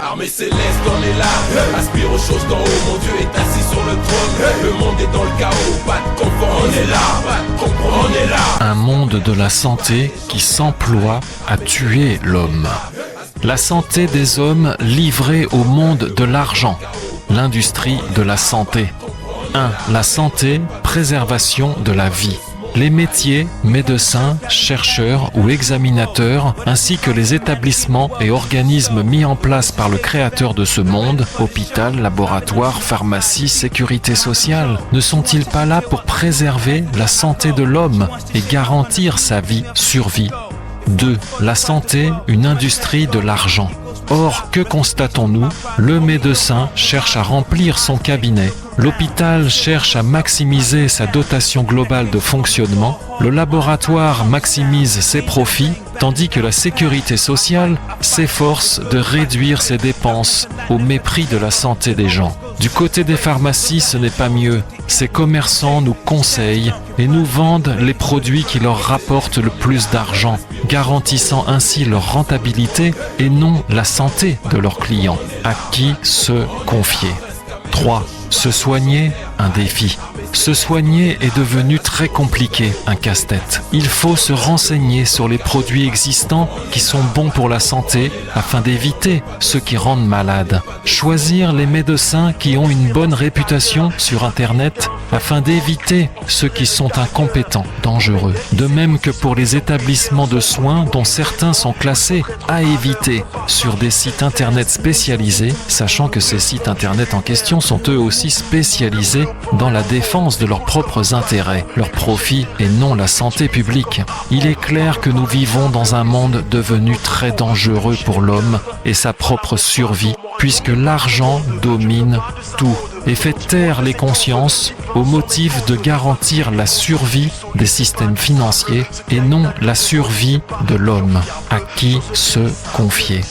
Armée céleste, on est là. Aspire aux choses d'en haut, mon Dieu est assis sur le trône. Le monde est dans le chaos, pas de confort, on est là. Pas de compromis, on est là. Un monde de la santé qui s'emploie à tuer l'homme. La santé des hommes livrée au monde de l'argent. L'industrie de la santé. 1. La santé, préservation de la vie. Les métiers, médecins, chercheurs ou examinateurs, ainsi que les établissements et organismes mis en place par le créateur de ce monde, hôpital, laboratoire, pharmacie, sécurité sociale, ne sont-ils pas là pour préserver la santé de l'homme et garantir sa vie, survie ? 2. La santé, une industrie de l'argent. Or, que constatons-nous ? Le médecin cherche à remplir son cabinet. L'hôpital cherche à maximiser sa dotation globale de fonctionnement. Le laboratoire maximise ses profits, tandis que la sécurité sociale s'efforce de réduire ses dépenses au mépris de la santé des gens. Du côté des pharmacies, ce n'est pas mieux. Ces commerçants nous conseillent et nous vendent les produits qui leur rapportent le plus d'argent, garantissant ainsi leur rentabilité et non la santé de leurs clients. À qui se confier ? 3. Se soigner, un défi. Se soigner est devenu très compliqué, un casse-tête. Il faut se renseigner sur les produits existants qui sont bons pour la santé afin d'éviter ceux qui rendent malades. Choisir les médecins qui ont une bonne réputation sur Internet afin d'éviter ceux qui sont incompétents, dangereux. De même que pour les établissements de soins dont certains sont classés à éviter sur des sites Internet spécialisés, sachant que ces sites Internet en question sont eux aussi spécialisés dans la défense de leurs propres intérêts, leurs profits et non la santé publique. Il est clair que nous vivons dans un monde devenu très dangereux pour l'homme et sa propre survie, puisque l'argent domine tout et fait taire les consciences au motif de garantir la survie des systèmes financiers et non la survie de l'homme. À qui se confier ?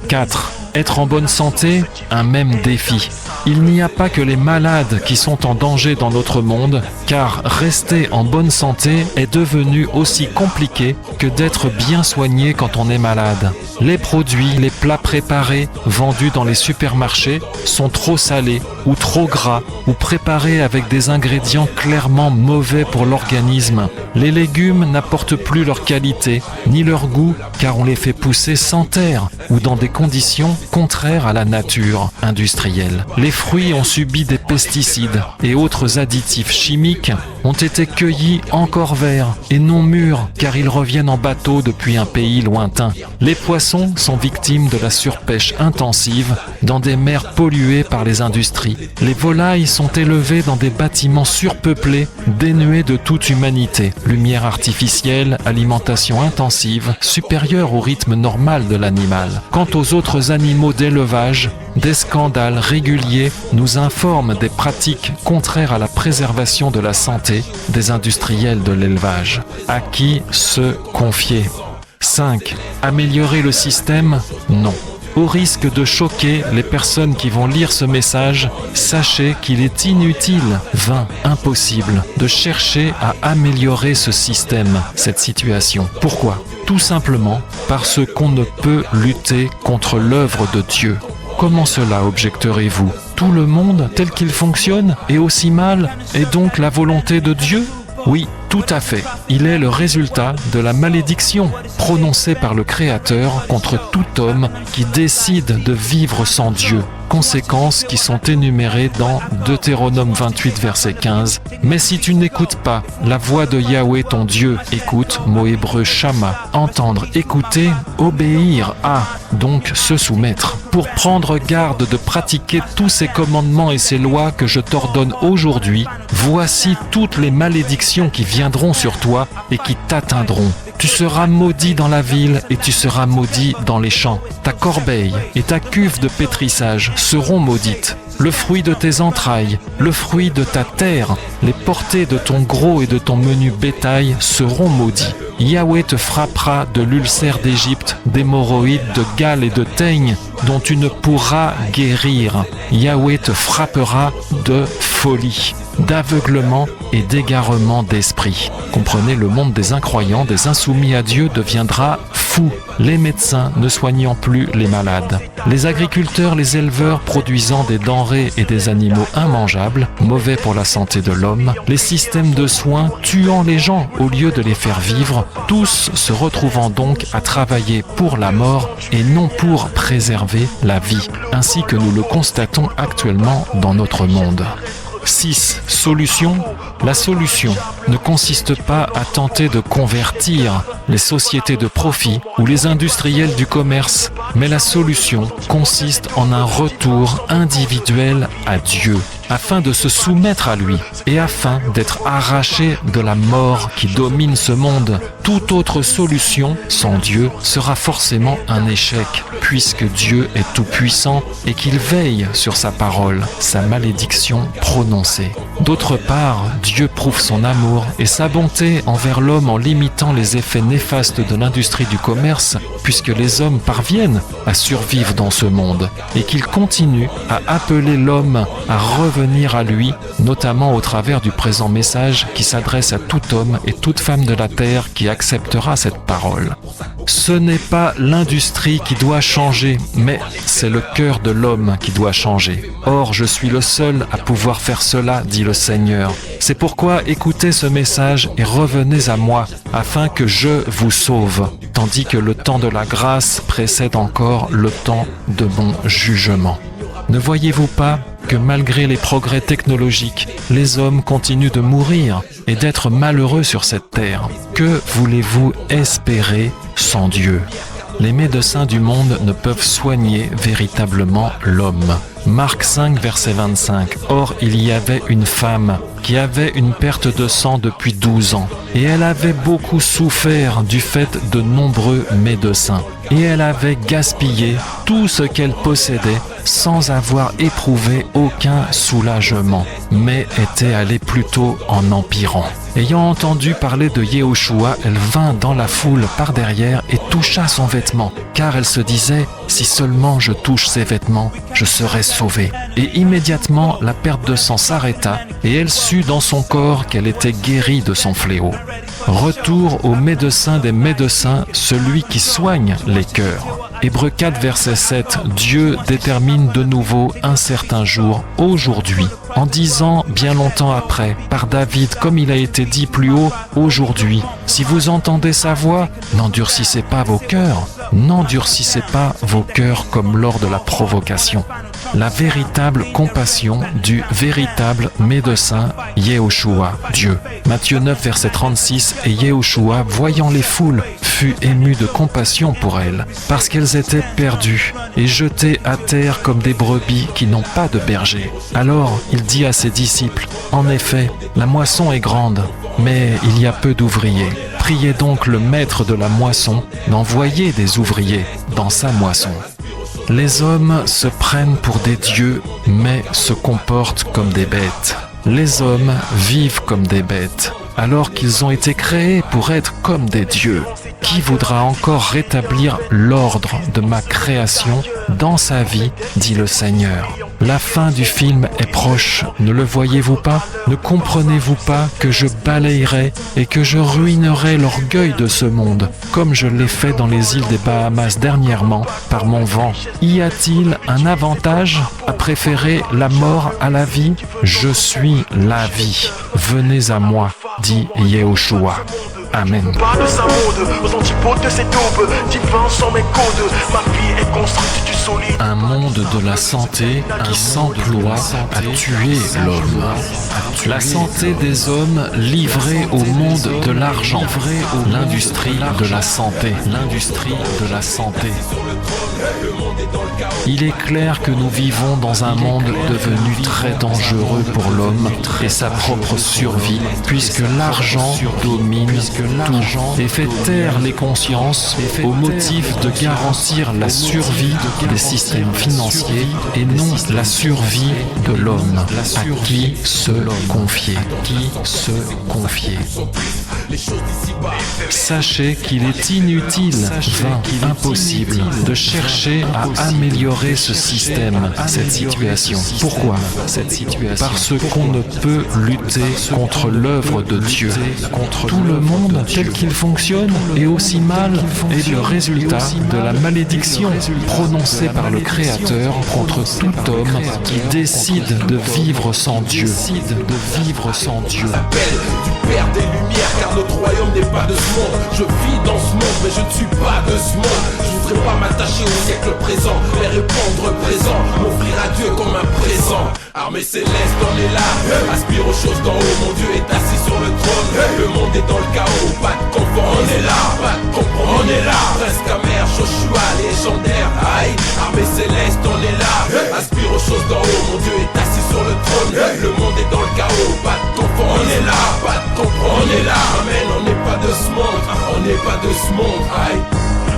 4. Être en bonne santé, un même défi. Il n'y a pas que les malades qui sont en danger dans notre monde, car rester en bonne santé est devenu aussi compliqué que d'être bien soigné quand on est malade. Les produits, les plats préparés vendus dans les supermarchés sont trop salés ou trop gras ou préparés avec des ingrédients clairement mauvais pour l'organisme. Les légumes n'apportent plus leur qualité ni leur goût car on les fait pousser sans terre ou dans des conditions contraires à la nature industrielle. Les fruits ont subi des pesticides et autres additifs chimiques ont été cueillis encore verts et non mûrs car ils reviennent en bateau depuis un pays lointain. Les poissons sont victimes de la surpêche intensive dans des mers polluées par les industries. Les volailles sont élevées dans des bâtiments surpeuplés, dénués de toute humanité. Lumière artificielle, alimentation intensive, supérieure au rythme normal de l'animal. Quant aux autres animaux d'élevage, des scandales réguliers nous informent des pratiques contraires à la préservation de la santé des industriels de l'élevage. À qui se confier ? 5. Améliorer le système ? Non. Au risque de choquer les personnes qui vont lire ce message, sachez qu'il est inutile, vain, impossible de chercher à améliorer ce système, cette situation. Pourquoi ? Tout simplement parce qu'on ne peut lutter contre l'œuvre de Dieu. Comment cela, objecterez-vous ? Tout le monde, tel qu'il fonctionne, est aussi mal, et donc la volonté de Dieu ? Oui, tout à fait. Il est le résultat de la malédiction prononcée par le Créateur contre tout homme qui décide de vivre sans Dieu. Conséquences qui sont énumérées dans Deutéronome 28, verset 15. Mais si tu n'écoutes pas la voix de Yahweh ton Dieu, écoute, mot hébreu shama, entendre, écouter, obéir à, donc se soumettre. Pour prendre garde de pratiquer tous ces commandements et ces lois que je t'ordonne aujourd'hui, voici toutes les malédictions qui viendront sur toi et qui t'atteindront. Tu seras maudit dans la ville et tu seras maudit dans les champs. Ta corbeille et ta cuve de pétrissage seront maudites. Le fruit de tes entrailles, le fruit de ta terre, les portées de ton gros et de ton menu bétail seront maudits. Yahweh te frappera de l'ulcère d'Égypte, d'hémorroïdes, de gale et de teigne dont tu ne pourras guérir. Yahweh te frappera de folie. d'aveuglement et d'égarement d'esprit. Comprenez, le monde des incroyants, des insoumis à Dieu deviendra fou, les médecins ne soignant plus les malades, les agriculteurs, les éleveurs produisant des denrées et des animaux immangeables, mauvais pour la santé de l'homme, les systèmes de soins tuant les gens au lieu de les faire vivre, tous se retrouvant donc à travailler pour la mort et non pour préserver la vie, ainsi que nous le constatons actuellement dans notre monde. 6. Solution. La solution ne consiste pas à tenter de convertir les sociétés de profit ou les industriels du commerce, mais la solution consiste en un retour individuel à Dieu, afin de se soumettre à lui et afin d'être arraché de la mort qui domine ce monde. Toute autre solution sans Dieu sera forcément un échec, puisque Dieu est tout-puissant et qu'il veille sur sa parole, sa malédiction prononcée. D'autre part, Dieu prouve son amour et sa bonté envers l'homme en limitant les effets néfastes de l'industrie du commerce, puisque les hommes parviennent à survivre dans ce monde et qu'il continue à appeler l'homme à revenir à lui, notamment au travers du présent message qui s'adresse à tout homme et toute femme de la terre qui acceptera cette parole. Ce n'est pas l'industrie qui doit changer, mais c'est le cœur de l'homme qui doit changer. Or, je suis le seul à pouvoir faire cela, dit le Seigneur. C'est pourquoi écoutez ce message et revenez à moi, afin que je vous sauve, tandis que le temps de la grâce précède encore le temps de mon jugement. Ne voyez-vous pas que malgré les progrès technologiques, les hommes continuent de mourir et d'être malheureux sur cette terre? Que voulez-vous espérer sans Dieu? Les médecins du monde ne peuvent soigner véritablement l'homme. Marc 5, verset 25. Or, il y avait une femme qui avait une perte de sang depuis 12 ans, et elle avait beaucoup souffert du fait de nombreux médecins, et elle avait gaspillé tout ce qu'elle possédait sans avoir éprouvé aucun soulagement, mais était allée plutôt en empirant. Ayant entendu parler de Yehoshua, elle vint dans la foule par derrière et toucha son vêtement, car elle se disait « Si seulement je touche ses vêtements, je serai sauvée. » Et immédiatement, la perte de sang s'arrêta et elle sut dans son corps qu'elle était guérie de son fléau. Retour au médecin des médecins, celui qui soigne les cœurs. Hébreux 4, verset 7, Dieu détermine de nouveau un certain jour, aujourd'hui, en disant bien longtemps après, par David, comme il a été dit plus haut, aujourd'hui, si vous entendez sa voix, n'endurcissez pas vos cœurs, n'endurcissez pas vos cœurs comme lors de la provocation. La véritable compassion du véritable médecin Yehoshua, Dieu. Matthieu 9, verset 36, et Yehoshua, voyant les foules, fut ému de compassion pour elles, parce qu'elles étaient perdues et jetées à terre comme des brebis qui n'ont pas de berger. Alors il dit à ses disciples, en effet, la moisson est grande, mais il y a peu d'ouvriers. Priez donc le maître de la moisson d'envoyer des ouvriers dans sa moisson. Les hommes se prennent pour des dieux, mais se comportent comme des bêtes. Les hommes vivent comme des bêtes, alors qu'ils ont été créés pour être comme des dieux. Qui voudra encore rétablir l'ordre de ma création dans sa vie, dit le Seigneur. La fin du film est proche, ne le voyez-vous pas? Ne comprenez-vous pas que je balayerai et que je ruinerai l'orgueil de ce monde, comme je l'ai fait dans les îles des Bahamas dernièrement par mon vent? Y a-t-il un avantage à préférer la mort à la vie? Je suis la vie. Venez à moi, dit Yehoshua. Amen. Pas de sa mode, aux antipodes de cette aube, divin sans mes codes, ma vie est construite du solide. Un monde de la santé qui s'emploie à tuer l'homme. La santé des hommes livrée au monde de l'argent. L'industrie de la santé. L'industrie de la santé. Il est clair que nous vivons dans un monde devenu très dangereux pour l'homme et sa propre survie, puisque l'argent domine tout et fait taire les consciences au motif de garantir la survie des systèmes financiers et non la survie de l'homme. À qui se confier? Sachez qu'il est inutile, vain, impossible de chercher à améliorer d'améliorer ce système, cette situation. Pourquoi cette situation? Parce qu'on ne peut lutter contre l'œuvre de Dieu. Tout le monde tel qu'il fonctionne est aussi mal et le résultat de la malédiction prononcée par le Créateur contre tout homme qui décide de vivre sans Dieu. Appel du Père des Lumières, car notre royaume n'est pas de ce monde. Je vis dans ce monde, mais je ne suis pas de ce monde. Je voudrais pas m'attacher au siècle présent, mais répondre présent, m'offrir à Dieu comme un présent. Armée céleste, on est là, aspire aux choses d'en haut. Mon Dieu est assis sur le trône, le monde est dans le chaos. Pas de confort, on est là, pas de compromis, on est là. Prince Kamer, Joshua, légendaire, aïe. Armée céleste, on est là, aspire aux choses d'en haut. Mon Dieu est assis sur le trône, le monde est dans le chaos. Pas de confort, on est là, pas de compromis, on est là. Amen, on n'est pas de ce monde, on n'est pas de ce monde, aïe.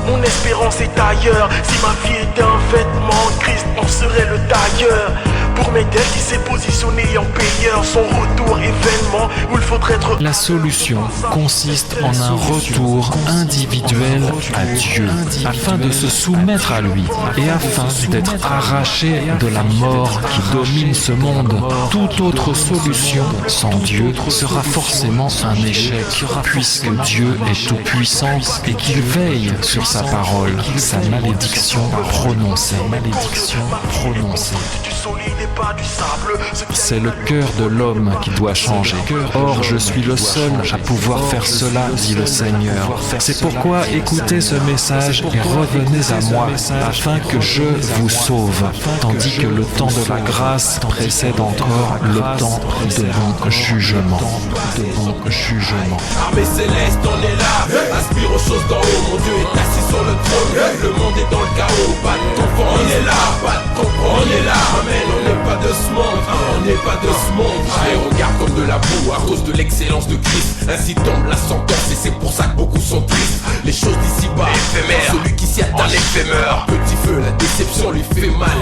Mon espérance est ailleurs. Si ma vie était un vêtement, Christ en serait le tailleur. Pour Médel qui s'est positionné en payeur, son retour événement où il faudrait être... La solution consiste en un retour individuel à Dieu, afin de se soumettre à lui et afin d'être arraché de la mort qui domine ce monde. Toute autre solution sans Dieu sera forcément un échec, puisque Dieu est tout-puissant et qu'il veille sur sa parole, sa malédiction prononcée. C'est le cœur de l'homme qui doit changer. Or, je suis le seul à pouvoir faire cela, dit le Seigneur. C'est pourquoi écoutez ce message et revenez à moi, afin que je vous sauve, tandis que le temps de la grâce précède encore le temps de bon jugement. Armée céleste, on est là, aspire aux choses d'en haut. Mon Dieu est assis sur le trône, le monde est dans le chaos. Pas de confort, on est là, pas de comprendre, on est là. Amen, on n'est pas de ce monde, on n'est pas de ce monde. Je les regarde comme de la boue à cause de l'excellence de Christ. Ainsi tombe la sentence et c'est pour ça que beaucoup sont tristes. Les choses d'ici-bas, éphémères, celui qui s'y attend l'éphémère. Petit feu, la déception lui fait mal.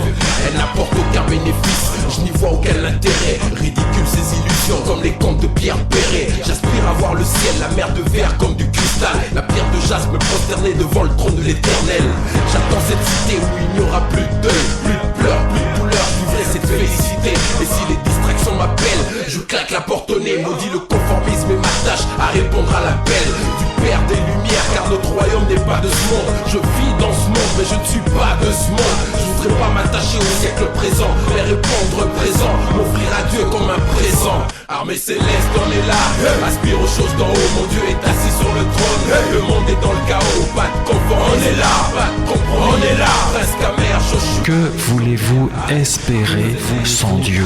Elle n'apporte aucun bénéfice, je n'y vois aucun intérêt. Ridicule ces illusions comme les contes de Pierre Perret. J'aspire à voir le ciel, la mer de verre comme du cristal. La pierre de jaspe me prosterner devant le trône de l'éternel. J'attends cette cité où il n'y aura plus de deuil, plus de pleurs, plus de douleur. Je vivrai cette félicité. Et si les distractions m'appellent, je claque la porte au nez. Maudit le conformisme et m'attache à répondre à l'appel du Père des Lumières, car notre royaume n'est pas de ce monde. Je vis dans ce monde, mais je ne suis pas de ce monde. Je voudrais pas m'attacher au siècle présent, mais répondre présent, m'offrir à Dieu comme un présent. Armée céleste, on est là, aspire aux choses d'en haut. Mon Dieu est assis sur le trône, le monde est dans le chaos. Pas de confort, on est là, pas de compromis, on est là. Prince Kamer, Joshua. Que voulez-vous espérer sans Dieu?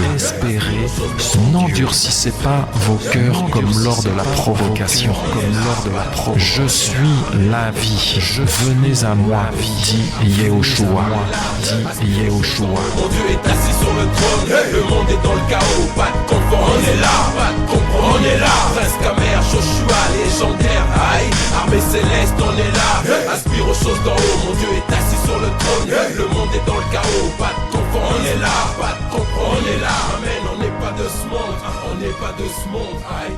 N'endurcissez pas vos cœurs comme lors de la provocation. Je suis la vie. Venez à moi, dit Yehoshua. Mon Dieu est assis sur le trône, le monde est dans le chaos. Pas de confort, on est là, pas de compromis, on est là. Prince Kamer, Joshua, légendaire, aïe. Armée céleste, on est là, aspire aux choses d'en haut. Mon Dieu est assis sur le trône, le monde est dans le chaos. Pas de confort, on est là, pas de compromis, on est là. Amen, on n'est pas de ce monde, on n'est pas de ce monde, aïe.